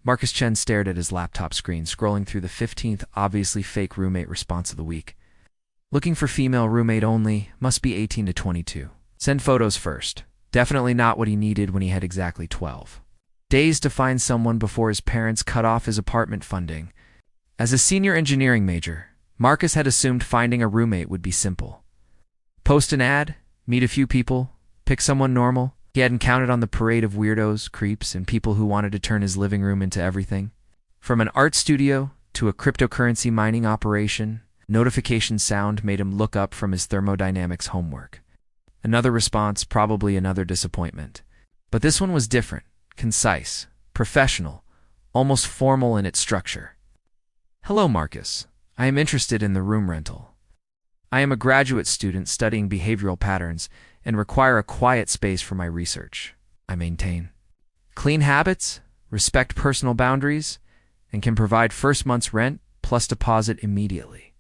Marcus Chen stared at his laptop screen, scrolling through the 15th obviously fake roommate response of the week. Looking for female roommate only, must be 18 to 22. Send photos first. Definitely not what he needed when he had exactly 12. Days to find someone before his parents cut off his apartment funding. As a senior engineering major, Marcus had assumed finding a roommate would be simple. Post an ad, meet a few people, pick someone normal. He hadn't counted on the parade of weirdos, creeps, and people who wanted to turn his living room into everything. From an art studio to a cryptocurrency mining operation, notification sound made him look up from his thermodynamics homework. Another response, probably another disappointment. But this one was different, concise, professional, almost formal in its structure. Hello, Marcus. I am interested in the room rental. I am a graduate student studying behavioral patterns and require a quiet space for my research. I maintain clean habits, respect personal boundaries, and can provide first month's rent plus deposit immediately.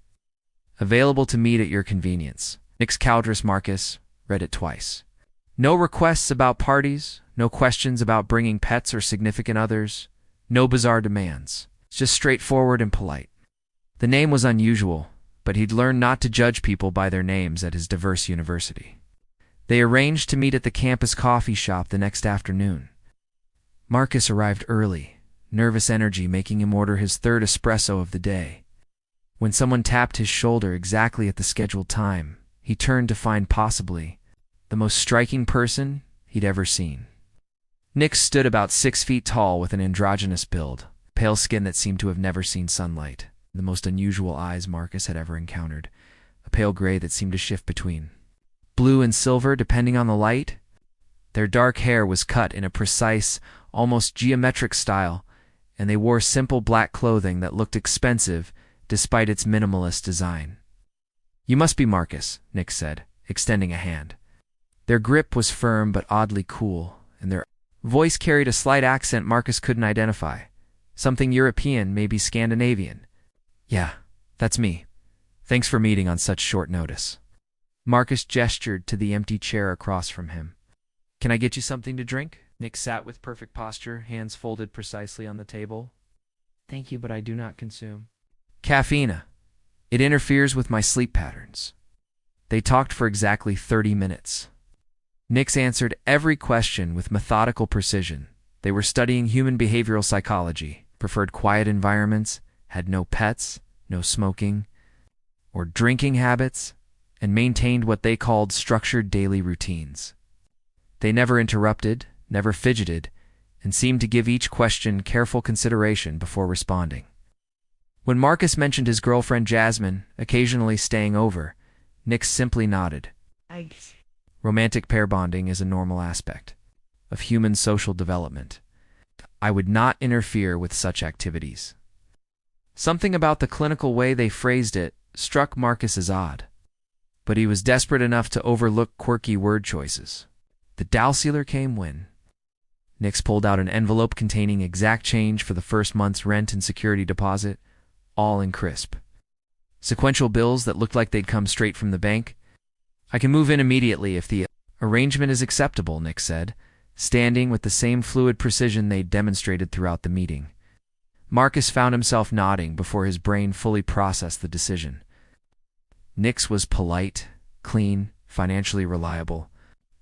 Available to meet at your convenience. Nix Caldrus Marcus, read it twice. No requests about parties, no questions about bringing pets or significant others, no bizarre demands. Just straightforward and polite. The name was unusual, but he'd learned not to judge people by their names at his diverse university. They arranged to meet at the campus coffee shop the next afternoon. Marcus arrived early, nervous energy making him order his third espresso of the day. When someone tapped his shoulder exactly at the scheduled time, he turned to find possibly the most striking person he'd ever seen. Nix stood about 6 feet tall with an androgynous build, pale skin that seemed to have never seen sunlight, the most unusual eyes Marcus had ever encountered, a pale gray that seemed to shift between blue and silver depending on the light. Their dark hair was cut in a precise, almost geometric style, and they wore simple black clothing that looked expensive despite its minimalist design. You must be Marcus, Nix said, extending a hand. Their grip was firm but oddly cool, and their voice carried a slight accent Marcus couldn't identify. Something European, maybe Scandinavian. Yeah, that's me. Thanks for meeting on such short notice. Marcus gestured to the empty chair across from him. Can I get you something to drink? Nix sat with perfect posture, hands folded precisely on the table. Thank you, but I do not consume caffeine. It interferes with my sleep patterns. They talked for exactly 30 minutes. Nix answered every question with methodical precision. They were studying human behavioral psychology, preferred quiet environments, had no pets, no smoking, or drinking habits, and maintained what they called structured daily routines. They never interrupted, never fidgeted, and seemed to give each question careful consideration before responding. When Marcus mentioned his girlfriend Jasmine occasionally staying over, Nix simply nodded. Romantic pair bonding is a normal aspect of human social development. I would not interfere with such activities. Something about the clinical way they phrased it struck Marcus as odd, but he was desperate enough to overlook quirky word choices. The Dalsealer came when Nix pulled out an envelope containing exact change for the first month's rent and security deposit, all in crisp. Sequential bills that looked like they'd come straight from the bank. I can move in immediately if the arrangement is acceptable, Nix said, standing with the same fluid precision they'd demonstrated throughout the meeting. Marcus found himself nodding before his brain fully processed the decision. Nix was polite, clean, financially reliable,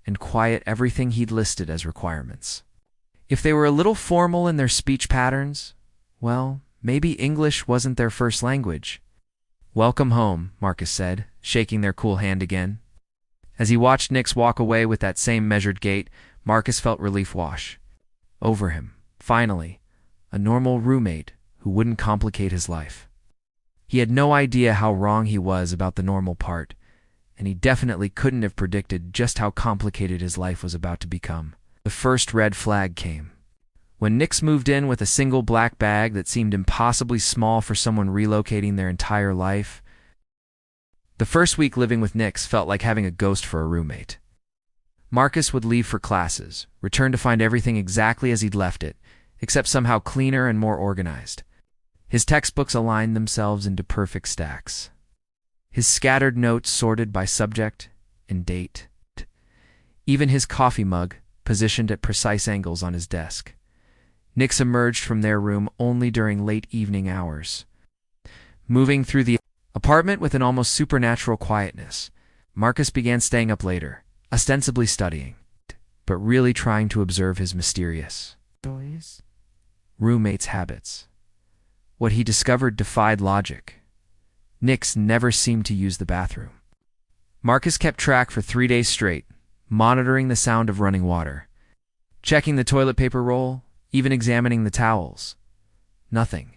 and quiet everything he'd listed as requirements. If they were a little formal in their speech patterns, well, maybe English wasn't their first language. Welcome home, Marcus said, shaking their cool hand again. As he watched Nix walk away with that same measured gait, Marcus felt relief wash over him. Finally, a normal roommate who wouldn't complicate his life. He had no idea how wrong he was about the normal part, and he definitely couldn't have predicted just how complicated his life was about to become. The first red flag came when Nix moved in with a single black bag that seemed impossibly small for someone relocating their entire life. The first week living with Nix felt like having a ghost for a roommate. Marcus would leave for classes, return to find everything exactly as he'd left it, except somehow cleaner and more organized. His textbooks aligned themselves into perfect stacks. His scattered notes sorted by subject and date. Even his coffee mug, positioned at precise angles on his desk. Nix emerged from their room only during late evening hours. Moving through the apartment with an almost supernatural quietness, Marcus began staying up later, ostensibly studying, but really trying to observe his mysterious roommate's habits. What he discovered defied logic. Nix never seemed to use the bathroom. Marcus kept track for 3 days straight, monitoring the sound of running water, checking the toilet paper roll, even examining the towels. Nothing.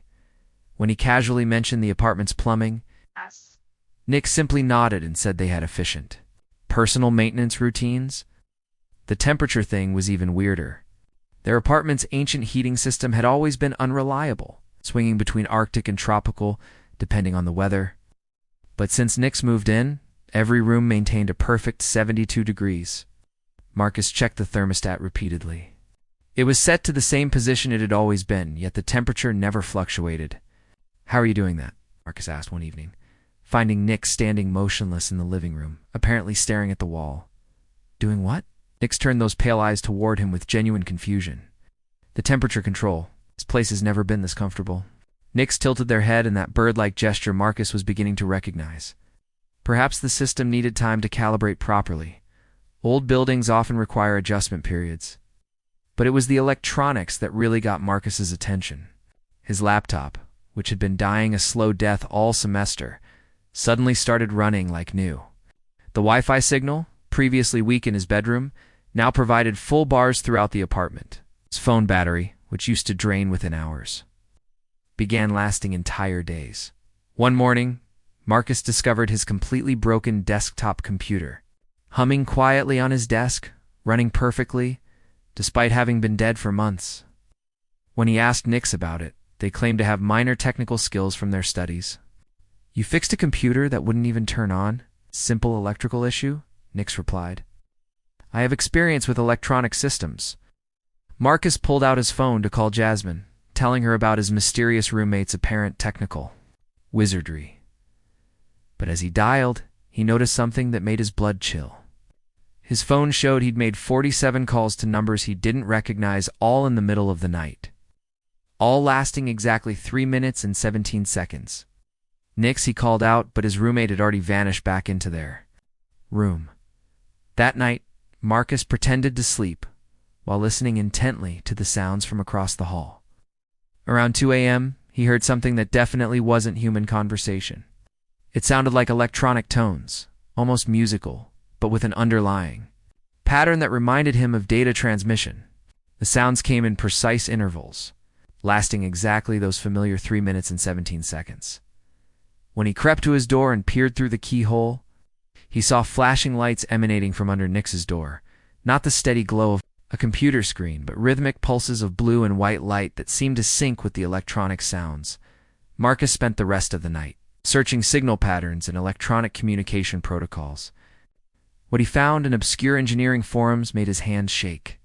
When he casually mentioned the apartment's plumbing, Nix simply nodded and said they had efficient personal maintenance routines. The temperature thing was even weirder. Their apartment's ancient heating system had always been unreliable, swinging between Arctic and tropical, depending on the weather. But since Nix moved in, every room maintained a perfect 72 degrees. Marcus checked the thermostat repeatedly. It was set to the same position it had always been, yet the temperature never fluctuated. "How are you doing that?" Marcus asked one evening, finding Nix standing motionless in the living room, apparently staring at the wall. "Doing what?" Nix turned those pale eyes toward him with genuine confusion. "The temperature control. This place has never been this comfortable." Nix tilted their head in that bird-like gesture Marcus was beginning to recognize. Perhaps the system needed time to calibrate properly. Old buildings often require adjustment periods. But it was the electronics that really got Marcus's attention. His laptop, which had been dying a slow death all semester, suddenly started running like new. The Wi-Fi signal, previously weak in his bedroom, now provided full bars throughout the apartment. His phone battery, which used to drain within hours, began lasting entire days. One morning, Marcus discovered his completely broken desktop computer, humming quietly on his desk, running perfectly, despite having been dead for months. When he asked Nix about it, they claimed to have minor technical skills from their studies. "You fixed a computer that wouldn't even turn on? Simple electrical issue?" Nix replied. "I have experience with electronic systems." Marcus pulled out his phone to call Jasmine, telling her about his mysterious roommate's apparent technical wizardry. But as he dialed, he noticed something that made his blood chill. His phone showed he'd made 47 calls to numbers he didn't recognize, all in the middle of the night, all lasting exactly 3 minutes and 17 seconds. Nix he called out, but his roommate had already vanished back into their room. That night, Marcus pretended to sleep while listening intently to the sounds from across the hall. Around 2 a.m., he heard something that definitely wasn't human conversation. It sounded like electronic tones, almost musical, but with an underlying pattern that reminded him of data transmission. The sounds came in precise intervals, lasting exactly those familiar 3 minutes and 17 seconds. When he crept to his door and peered through the keyhole, he saw flashing lights emanating from under Nix's door, not the steady glow of a computer screen, but rhythmic pulses of blue and white light that seemed to sync with the electronic sounds. Marcus spent the rest of the night searching signal patterns and electronic communication protocols. What he found in obscure engineering forums made his hands shake.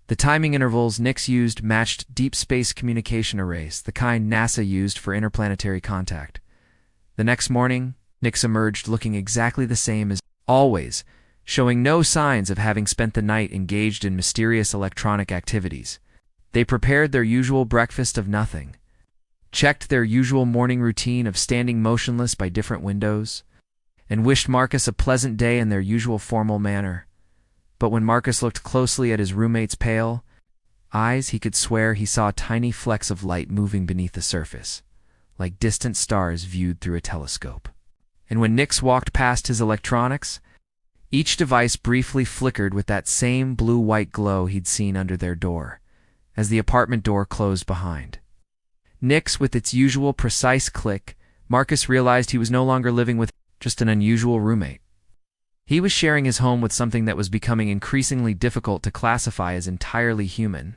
The timing intervals Nix used matched deep space communication arrays, the kind NASA used for interplanetary contact. The next morning, Nix emerged looking exactly the same as always, showing no signs of having spent the night engaged in mysterious electronic activities. They prepared their usual breakfast of nothing, checked their usual morning routine of standing motionless by different windows, and wished Marcus a pleasant day in their usual formal manner. But when Marcus looked closely at his roommate's pale eyes, he could swear he saw tiny flecks of light moving beneath the surface, like distant stars viewed through a telescope. And when Nix walked past his electronics, each device briefly flickered with that same blue-white glow he'd seen under their door, as the apartment door closed behind Nix with its usual precise click. Marcus realized he was no longer living with just an unusual roommate. He was sharing his home with something that was becoming increasingly difficult to classify as entirely human.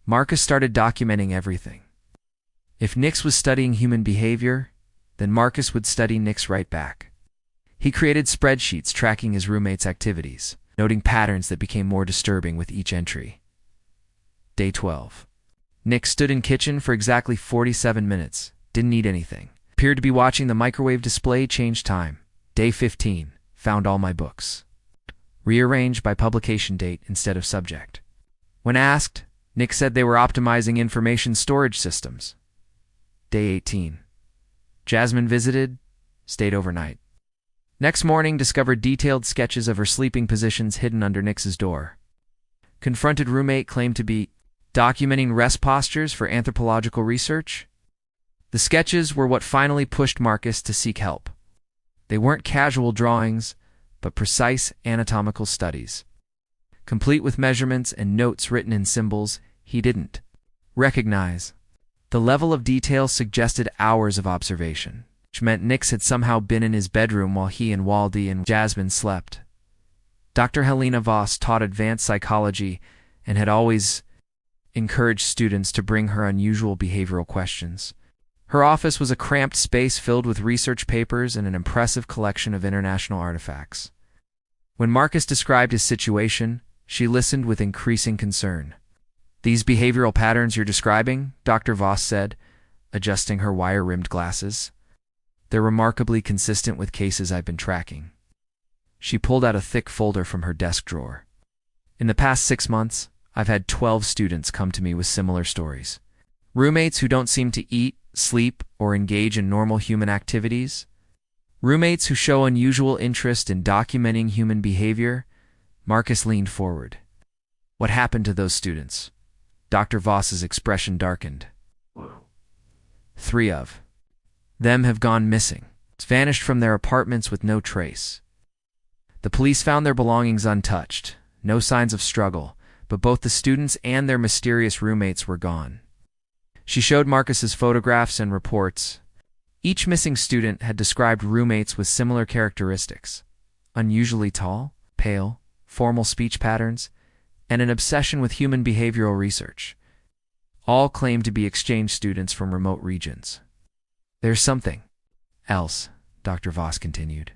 Marcus started documenting everything. If Nix was studying human behavior, then Marcus would study Nix right back. He created spreadsheets tracking his roommate's activities, noting patterns that became more disturbing with each entry. Day 12. Nix stood in kitchen for exactly 47 minutes, didn't eat anything. Appeared to be watching the microwave display change time. Day 15. Found all my books. Rearranged by publication date instead of subject. When asked, Nick said they were optimizing information storage systems. Day 18. Jasmine visited, stayed overnight. Next morning, discovered detailed sketches of her sleeping positions hidden under Nick's door. Confronted roommate claimed to be documenting rest postures for anthropological research. The sketches were what finally pushed Marcus to seek help. They weren't casual drawings, but precise anatomical studies, complete with measurements and notes written in symbols he didn't recognize. The level of detail suggested hours of observation, which meant Nix had somehow been in his bedroom while he and Waldy and Jasmine slept. Dr. Helena Voss taught advanced psychology and had always encouraged students to bring her unusual behavioral questions. Her office was a cramped space filled with research papers and an impressive collection of international artifacts. When Marcus described his situation, she listened with increasing concern. "These behavioral patterns you're describing," Dr. Voss said, adjusting her wire-rimmed glasses, "they're remarkably consistent with cases I've been tracking." She pulled out a thick folder from her desk drawer. "In the past 6 months, I've had 12 students come to me with similar stories. Roommates who don't seem to eat, sleep, or engage in normal human activities. Roommates who show unusual interest in documenting human behavior." Marcus leaned forward. "What happened to those students?" Dr. Voss's expression darkened. "3 of them have gone missing. It's vanished from their apartments with no trace. The police found their belongings untouched, no signs of struggle, but both the students and their mysterious roommates were gone." She showed Marcus's photographs and reports. Each missing student had described roommates with similar characteristics: unusually tall, pale, formal speech patterns, and an obsession with human behavioral research. All claimed to be exchange students from remote regions. "There's something else," Dr. Voss continued.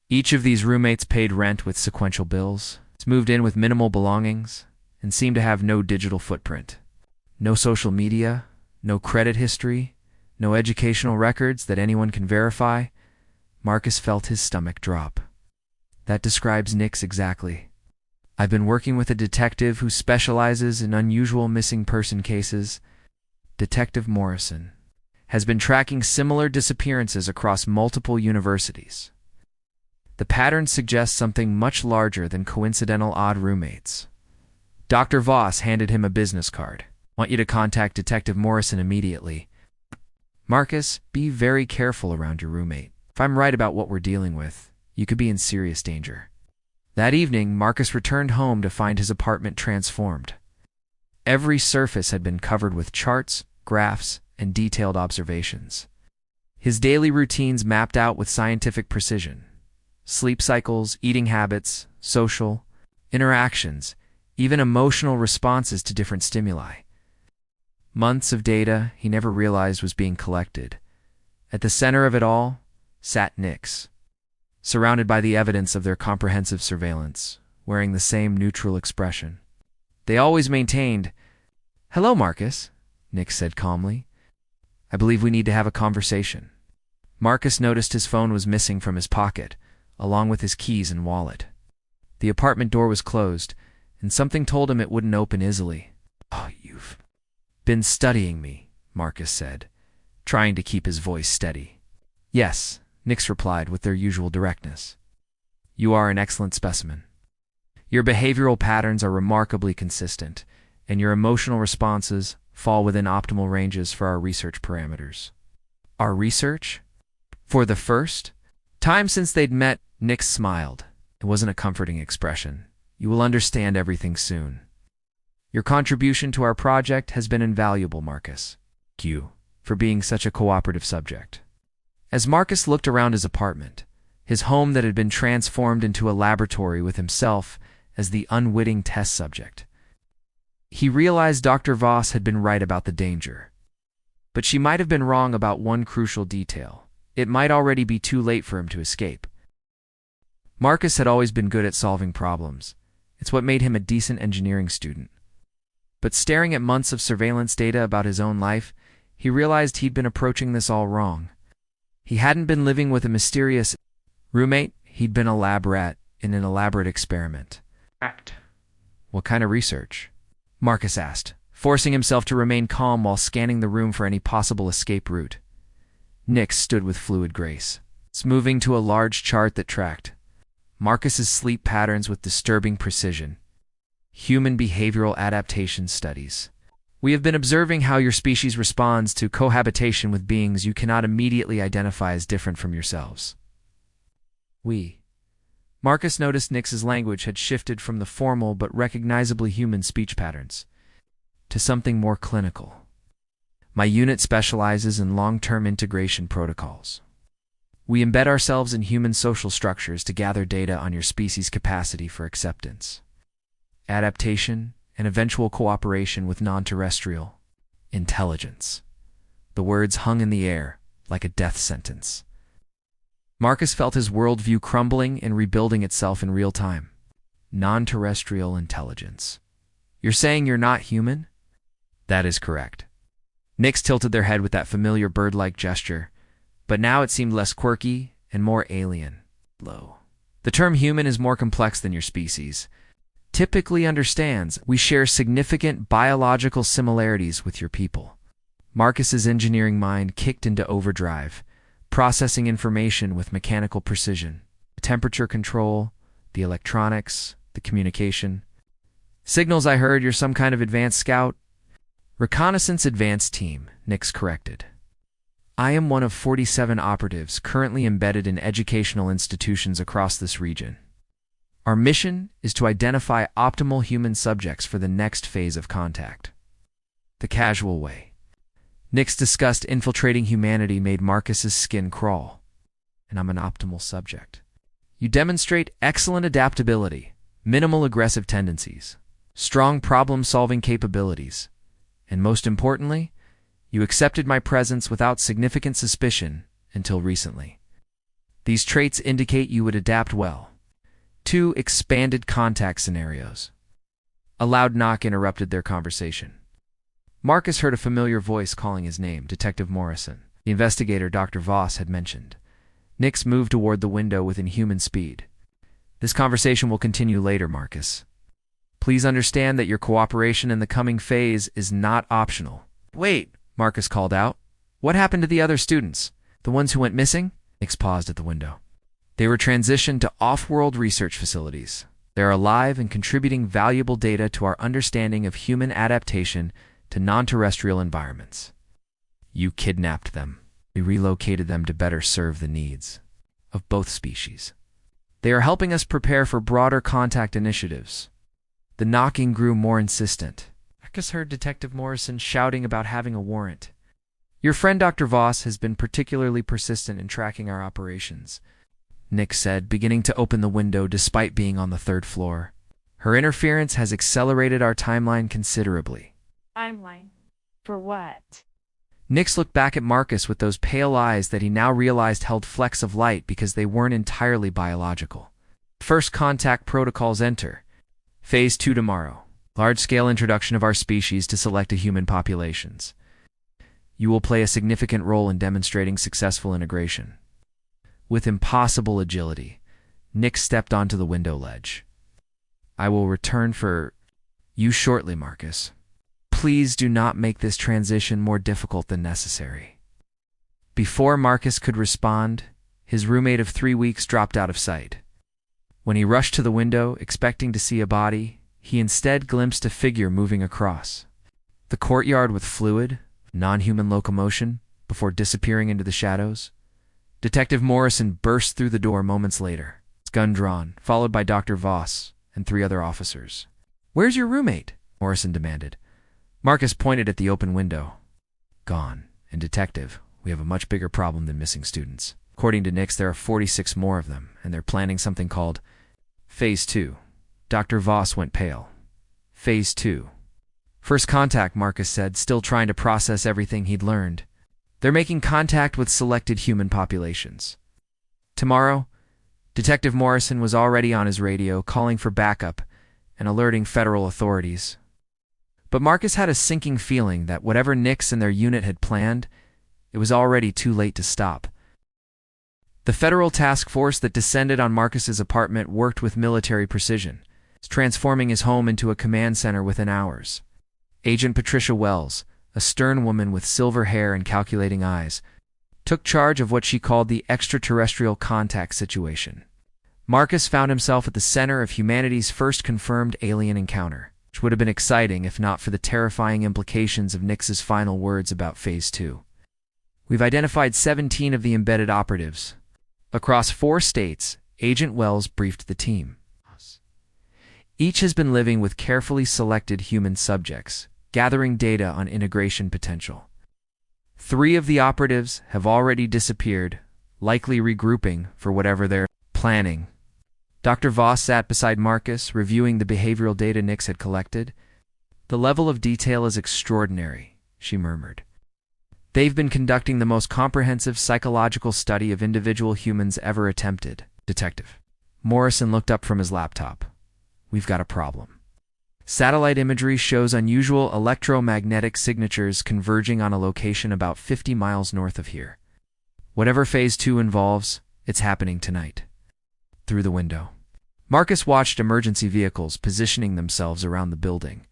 "Each of these roommates paid rent with sequential bills, moved in with minimal belongings, and seemed to have no digital footprint. No social media, no credit history, no educational records that anyone can verify." Marcus felt his stomach drop. "That describes Nix exactly. I've been working with a detective who specializes in unusual missing person cases. Detective Morrison has been tracking similar disappearances across multiple universities. The pattern suggests something much larger than coincidental odd roommates." Dr. Voss handed him a business card. "Want you to contact Detective Morrison immediately. Marcus, be very careful around your roommate. If I'm right about what we're dealing with, you could be in serious danger." That evening, Marcus returned home to find his apartment transformed. Every surface had been covered with charts, graphs, and detailed observations. His daily routines mapped out with scientific precision: sleep cycles, eating habits, social interactions, even emotional responses to different stimuli. Months of data he never realized was being collected. At the center of it all sat Nix, surrounded by the evidence of their comprehensive surveillance, wearing the same neutral expression. They always maintained. "Hello, Marcus," Nix said calmly. "I believe we need to have a conversation." Marcus noticed his phone was missing from his pocket, along with his keys and wallet. The apartment door was closed, and something told him it wouldn't open easily. "Oh, you've been studying me," Marcus said, trying to keep his voice steady. "Yes," Nix replied with their usual directness. "You are an excellent specimen. Your behavioral patterns are remarkably consistent, and your emotional responses fall within optimal ranges for our research parameters." "Our research?" For the first time since they'd met, Nix smiled. It wasn't a comforting expression. "You will understand everything soon. Your contribution to our project has been invaluable, Marcus. Thank you for being such a cooperative subject." As Marcus looked around his apartment, his home that had been transformed into a laboratory with himself as the unwitting test subject, he realized Dr. Voss had been right about the danger. But she might have been wrong about one crucial detail. It might already be too late for him to escape. Marcus had always been good at solving problems. It's what made him a decent engineering student. But staring at months of surveillance data about his own life, he realized he'd been approaching this all wrong. He hadn't been living with a mysterious roommate, he'd been a lab rat in an elaborate experiment. "What kind of research?" Marcus asked, forcing himself to remain calm while scanning the room for any possible escape route. Nix stood with fluid grace, moving to a large chart that tracked Marcus's sleep patterns with disturbing precision. Human behavioral adaptation studies. We have been observing how your species responds to cohabitation with beings you cannot immediately identify as different from yourselves. Marcus noticed Nix's language had shifted from the formal but recognizably human speech patterns to something more clinical. My unit specializes in long-term integration protocols. We embed ourselves in human social structures to gather data on your species' capacity for acceptance, adaptation, and eventual cooperation with non-terrestrial intelligence. The words hung in the air like a death sentence. Marcus felt his worldview crumbling and rebuilding itself in real time. Non-terrestrial intelligence. You're saying you're not human? That is correct. Nix tilted their head with that familiar bird-like gesture, but now it seemed less quirky and more alien. The term human is more complex than your species. Typically understands we share significant biological similarities with your people. Marcus's engineering mind kicked into overdrive, processing information with mechanical precision. The temperature control, the electronics, the communication. Signals I heard you're some kind of advanced scout. Reconnaissance advanced team, Nix corrected. I am one of 47 operatives currently embedded in educational institutions across this region. Our mission is to identify optimal human subjects for the next phase of contact. The casual way Nix discussed infiltrating humanity made Marcus's skin crawl. And I'm an optimal subject. You demonstrate excellent adaptability, minimal aggressive tendencies, strong problem-solving capabilities, and most importantly, you accepted my presence without significant suspicion until recently. These traits indicate you would adapt well. 2 expanded contact scenarios. A loud knock interrupted their conversation. Marcus heard a familiar voice calling his name, Detective Morrison, the investigator Dr. Voss had mentioned. Nix moved toward the window with inhuman speed. This conversation will continue later, Marcus. Please understand that your cooperation in the coming phase is not optional. Wait, Marcus called out. What happened to the other students? The ones who went missing? Nix paused at the window. They were transitioned to off-world research facilities. They're alive and contributing valuable data to our understanding of human adaptation to non-terrestrial environments. You kidnapped them. We relocated them to better serve the needs of both species. They are helping us prepare for broader contact initiatives. The knocking grew more insistent. Marcus heard Detective Morrison shouting about having a warrant. Your friend Dr. Voss has been particularly persistent in tracking our operations, Nix said, beginning to open the window despite being on the 3rd floor. Her interference has accelerated our timeline considerably. Timeline? For what? Nix looked back at Marcus with those pale eyes that he now realized held flecks of light because they weren't entirely biological. First contact protocols enter. Phase 2 tomorrow. Large-scale introduction of our species to selected human populations. You will play a significant role in demonstrating successful integration. With impossible agility, Nix stepped onto the window ledge. I will return for you shortly, Marcus. Please do not make this transition more difficult than necessary. Before Marcus could respond, his roommate of 3 weeks dropped out of sight. When he rushed to the window, expecting to see a body, he instead glimpsed a figure moving across the courtyard with fluid, non-human locomotion before disappearing into the shadows. Detective Morrison burst through the door moments later, his gun drawn, followed by Dr. Voss and 3 other officers. Where's your roommate? Morrison demanded. Marcus pointed at the open window. Gone. And Detective, we have a much bigger problem than missing students. According to Nix, there are 46 more of them, and they're planning something called Phase 2. Dr. Voss went pale. Phase 2. First contact, Marcus said, still trying to process everything he'd learned. They're making contact with selected human populations. Tomorrow, Detective Morrison was already on his radio, calling for backup and alerting federal authorities. But Marcus had a sinking feeling that whatever Nix and their unit had planned, it was already too late to stop. The federal task force that descended on Marcus's apartment worked with military precision, transforming his home into a command center within hours. Agent Patricia Wells, a stern woman with silver hair and calculating eyes, took charge of what she called the extraterrestrial contact situation. Marcus found himself at the center of humanity's first confirmed alien encounter, which would have been exciting if not for the terrifying implications of Nix's final words about Phase 2. We've identified 17 of the embedded operatives. Across 4 states, Agent Wells briefed the team. Each has been living with carefully selected human subjects, gathering data on integration potential. 3 of the operatives have already disappeared, likely regrouping for whatever they're planning. Dr. Voss sat beside Marcus, reviewing the behavioral data Nix had collected. The level of detail is extraordinary, she murmured. They've been conducting the most comprehensive psychological study of individual humans ever attempted, Detective. Morrison looked up from his laptop. We've got a problem. Satellite imagery shows unusual electromagnetic signatures converging on a location about 50 miles north of here. Whatever Phase 2 involves, it's happening tonight. Through the window, Marcus watched emergency vehicles positioning themselves around the building.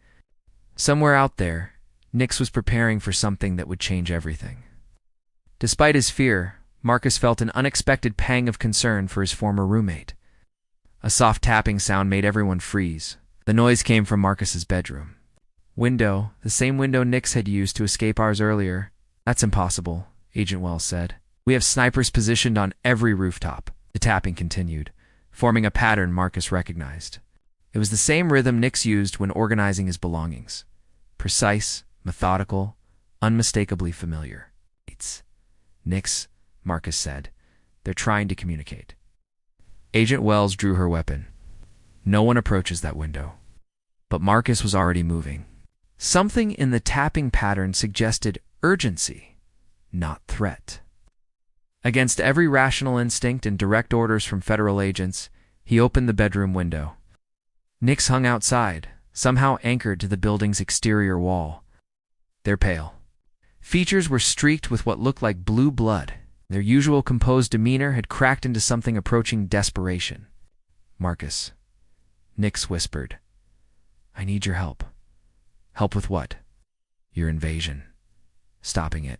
Somewhere out there, Nix was preparing for something that would change everything. Despite his fear, Marcus felt an unexpected pang of concern for his former roommate. A soft tapping sound made everyone freeze. The noise came from Marcus's bedroom. Window, the same window Nix had used to escape ours earlier. That's impossible, Agent Wells said. We have snipers positioned on every rooftop. The tapping continued, forming a pattern Marcus recognized. It was the same rhythm Nix used when organizing his belongings. Precise, methodical, unmistakably familiar. It's Nix, Marcus said. They're trying to communicate. Agent Wells drew her weapon. No one approaches that window. But Marcus was already moving. Something in the tapping pattern suggested urgency, not threat. Against every rational instinct and direct orders from federal agents, he opened the bedroom window. Nix hung outside, somehow anchored to the building's exterior wall. They're pale. Features were streaked with what looked like blue blood. Their usual composed demeanor had cracked into something approaching desperation. Marcus, Nix whispered. I need your help. Help with what? Your invasion. Stopping it.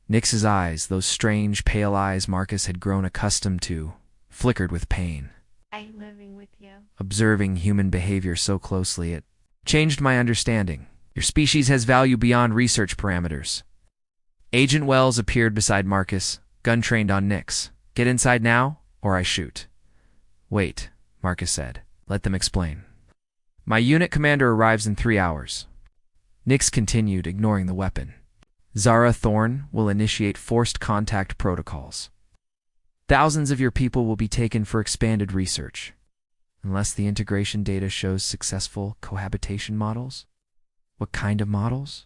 Nix's eyes, those strange, pale eyes Marcus had grown accustomed to, flickered with pain. I'm living with you. Observing human behavior so closely, it changed my understanding. Your species has value beyond research parameters. Agent Wells appeared beside Marcus, gun trained on Nix. Get inside now, or I shoot. Wait, Marcus said. Let them explain. My unit commander arrives in 3 hours. Nix continued, ignoring the weapon. Zara Thorne will initiate forced contact protocols. Thousands of your people will be taken for expanded research. Unless the integration data shows successful cohabitation models? What kind of models?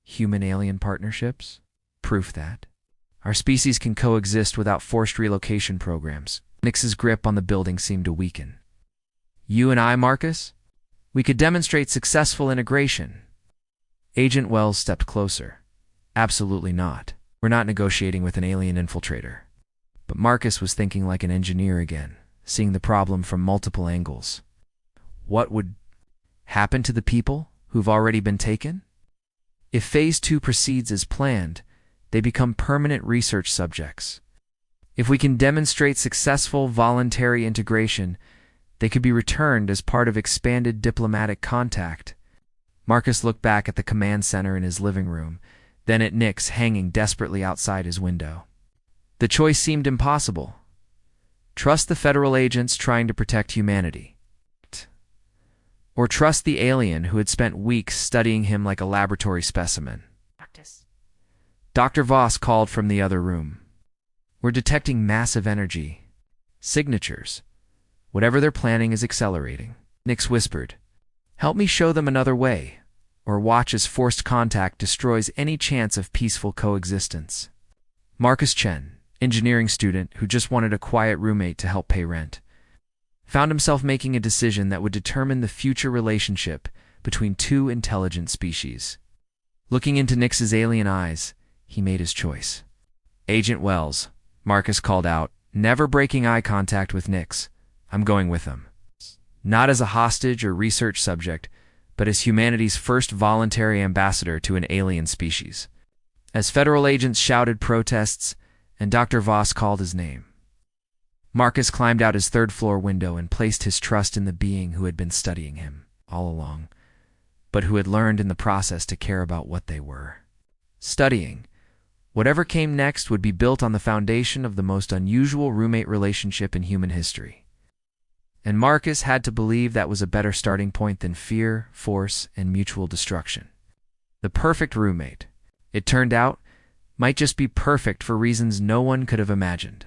Human-alien partnerships? Proof that our species can coexist without forced relocation programs. Nix's grip on the building seemed to weaken. You and I, Marcus? We could demonstrate successful integration. Agent Wells stepped closer. Absolutely not. We're not negotiating with an alien infiltrator. But Marcus was thinking like an engineer again, seeing the problem from multiple angles. What would happen to the people who've already been taken? If Phase 2 proceeds as planned, they become permanent research subjects. If we can demonstrate successful voluntary integration, they could be returned as part of expanded diplomatic contact. Marcus looked back at the command center in his living room, then at Nix hanging desperately outside his window. The choice seemed impossible. Trust the federal agents trying to protect humanity. Or trust the alien who had spent weeks studying him like a laboratory specimen. Dr. Voss called from the other room. We're detecting massive energy. Signatures. Whatever they're planning is accelerating. Nix whispered. Help me show them another way, or watch as forced contact destroys any chance of peaceful coexistence. Marcus Chen, engineering student who just wanted a quiet roommate to help pay rent, found himself making a decision that would determine the future relationship between 2 intelligent species. Looking into Nix's alien eyes, he made his choice. Agent Wells, Marcus called out, never breaking eye contact with Nix. I'm going with him. Not as a hostage or research subject, but as humanity's first voluntary ambassador to an alien species. As federal agents shouted protests and Dr. Voss called his name, Marcus climbed out his third-floor window and placed his trust in the being who had been studying him all along, but who had learned in the process to care about what they were studying. Whatever came next would be built on the foundation of the most unusual roommate relationship in human history. And Marcus had to believe that was a better starting point than fear, force, and mutual destruction. The perfect roommate, it turned out, might just be perfect for reasons no one could have imagined.